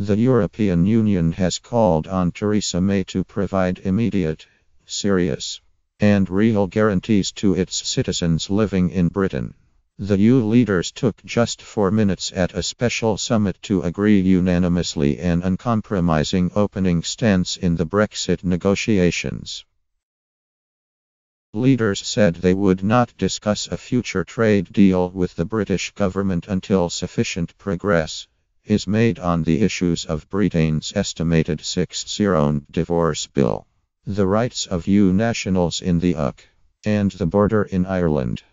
The European Union has called on Theresa May to provide immediate, serious, and real guarantees to its citizens living in Britain. The EU leaders took just 4 minutes at a special summit to agree unanimously an uncompromising opening stance in the Brexit negotiations. Leaders said they would not discuss a future trade deal with the British government until sufficient progress is made on the issues of Britain's estimated 6-0 divorce bill, the rights of EU nationals in the UK, and the border in Ireland.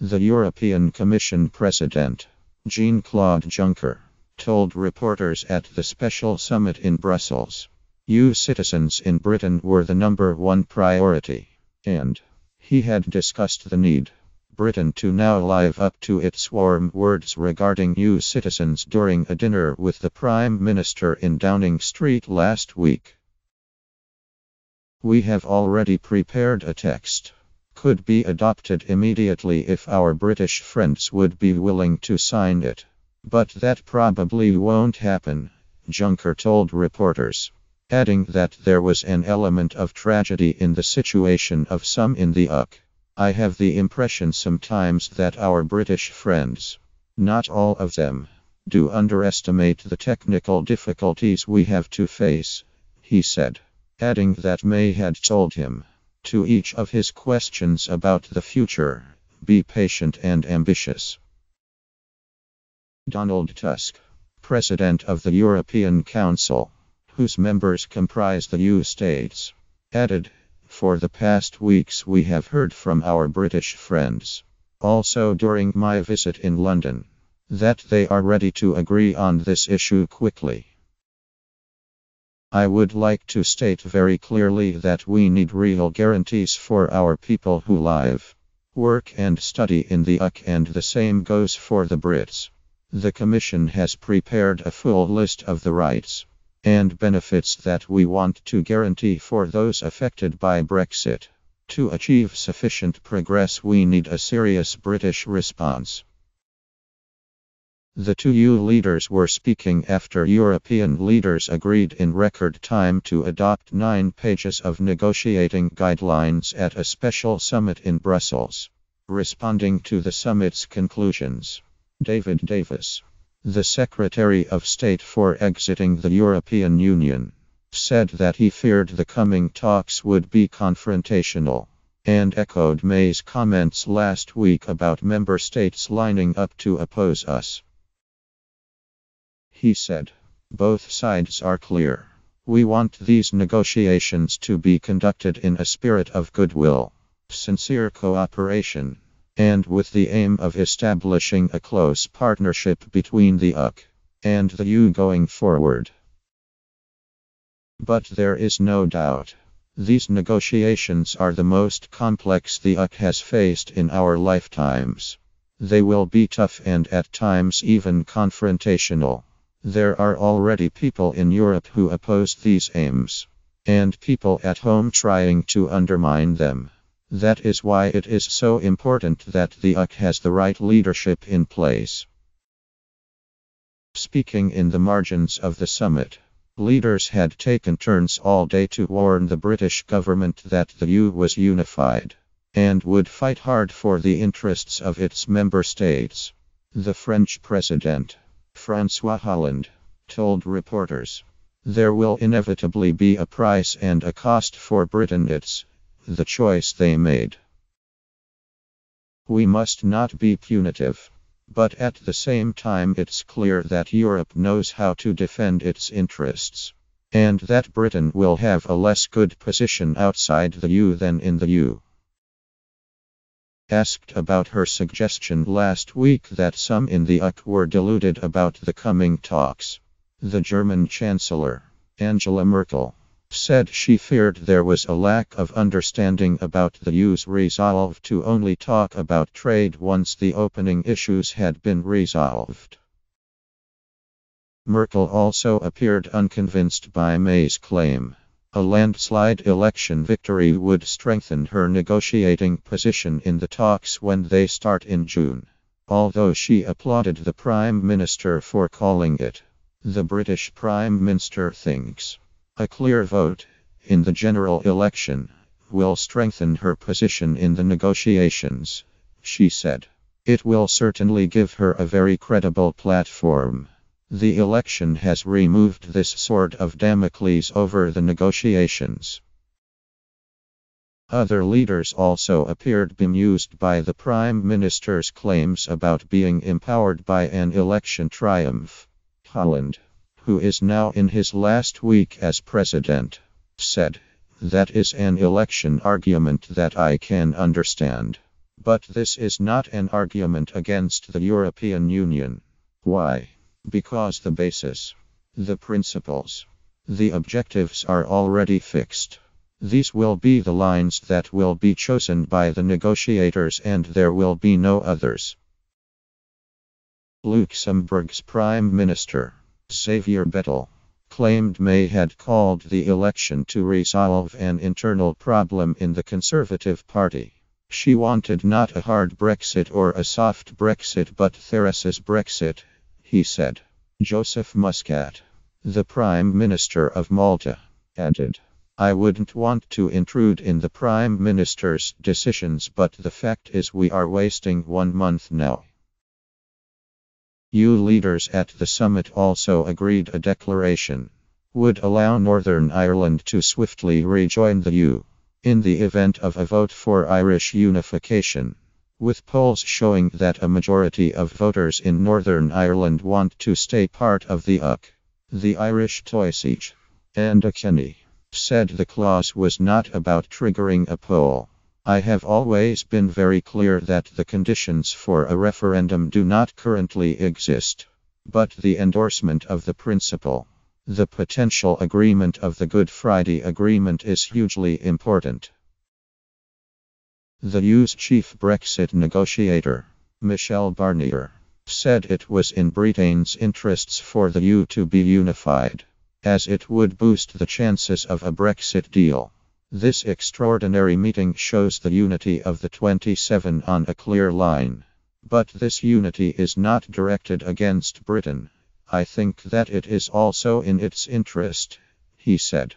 The European Commission President, Jean-Claude Juncker, told reporters at the special summit in Brussels, EU citizens in Britain were the number one priority, and he had discussed the need Britain to now live up to its warm words regarding EU citizens during a dinner with the Prime Minister in Downing Street last week. We have already prepared a text. Could be adopted immediately if our British friends would be willing to sign it. But that probably won't happen, Juncker told reporters, adding that there was an element of tragedy in the situation of some in the UK. I have the impression sometimes that our British friends, not all of them, do underestimate the technical difficulties we have to face, he said, adding that May had told him, to each of his questions about the future, be patient and ambitious. Donald Tusk, President of the European Council, whose members comprise the EU states, added, for the past weeks we have heard from our British friends, also during my visit in London, that they are ready to agree on this issue quickly. I would like to state very clearly that we need real guarantees for our people who live, work and study in the UK, and the same goes for the Brits. The Commission has prepared a full list of the rights and benefits that we want to guarantee for those affected by Brexit. To achieve sufficient progress, we need a serious British response. The two EU leaders were speaking after European leaders agreed in record time to adopt 9 pages of negotiating guidelines at a special summit in Brussels. Responding to the summit's conclusions, David Davis, the Secretary of State for exiting the European Union, said that he feared the coming talks would be confrontational, and echoed May's comments last week about member states lining up to oppose us. He said, both sides are clear. We want these negotiations to be conducted in a spirit of goodwill, sincere cooperation, and with the aim of establishing a close partnership between the UK and the EU going forward. But there is no doubt, these negotiations are the most complex the UK has faced in our lifetimes. They will be tough and at times even confrontational. There are already people in Europe who oppose these aims, and people at home trying to undermine them. That is why it is so important that the UK has the right leadership in place. Speaking in the margins of the summit, leaders had taken turns all day to warn the British government that the EU was unified and would fight hard for the interests of its member states. The French president, François Hollande, told reporters, there will inevitably be a price and a cost for Britain. It's the choice they made. We must not be punitive, but at the same time it's clear that Europe knows how to defend its interests, and that Britain will have a less good position outside the EU than in the EU. Asked about her suggestion last week that some in the UK were deluded about the coming talks, the German Chancellor, Angela Merkel, said she feared there was a lack of understanding about the EU's resolve to only talk about trade once the opening issues had been resolved. Merkel also appeared unconvinced by May's claim. A landslide election victory would strengthen her negotiating position in the talks when they start in June, although she applauded the Prime Minister for calling it The British Prime Minister thinks a clear vote in the general election will strengthen her position in the negotiations, she said. It will certainly give her a very credible platform. The election has removed this sword of Damocles over the negotiations. Other leaders also appeared bemused by the Prime Minister's claims about being empowered by an election triumph. Holland, who is now in his last week as president, said, "That is an election argument that I can understand. But this is not an argument against the European Union. Why? Because the basis, the principles, the objectives are already fixed. These will be the lines that will be chosen by the negotiators and there will be no others." Luxembourg's Prime Minister, Xavier Bettel, claimed May had called the election to resolve an internal problem in the Conservative Party. She wanted not a hard Brexit or a soft Brexit but Theresia's Brexit, he said. Joseph Muscat, the Prime Minister of Malta, added, "I wouldn't want to intrude in the Prime Minister's decisions, but the fact is we are wasting 1 month now." EU leaders at the summit also agreed a declaration would allow Northern Ireland to swiftly rejoin the EU in the event of a vote for Irish unification, with polls showing that a majority of voters in Northern Ireland want to stay part of the UK. The Irish Taoiseach, and Kenny, said the clause was not about triggering a poll. "I have always been very clear that the conditions for a referendum do not currently exist. But the endorsement of the principle, the potential agreement of the Good Friday Agreement is hugely important." The EU's chief Brexit negotiator, Michel Barnier, said it was in Britain's interests for the EU to be unified, as it would boost the chances of a Brexit deal. This extraordinary meeting shows the unity of the 27 on a clear line. But this unity is not directed against Britain. I think that it is also in its interest, he said.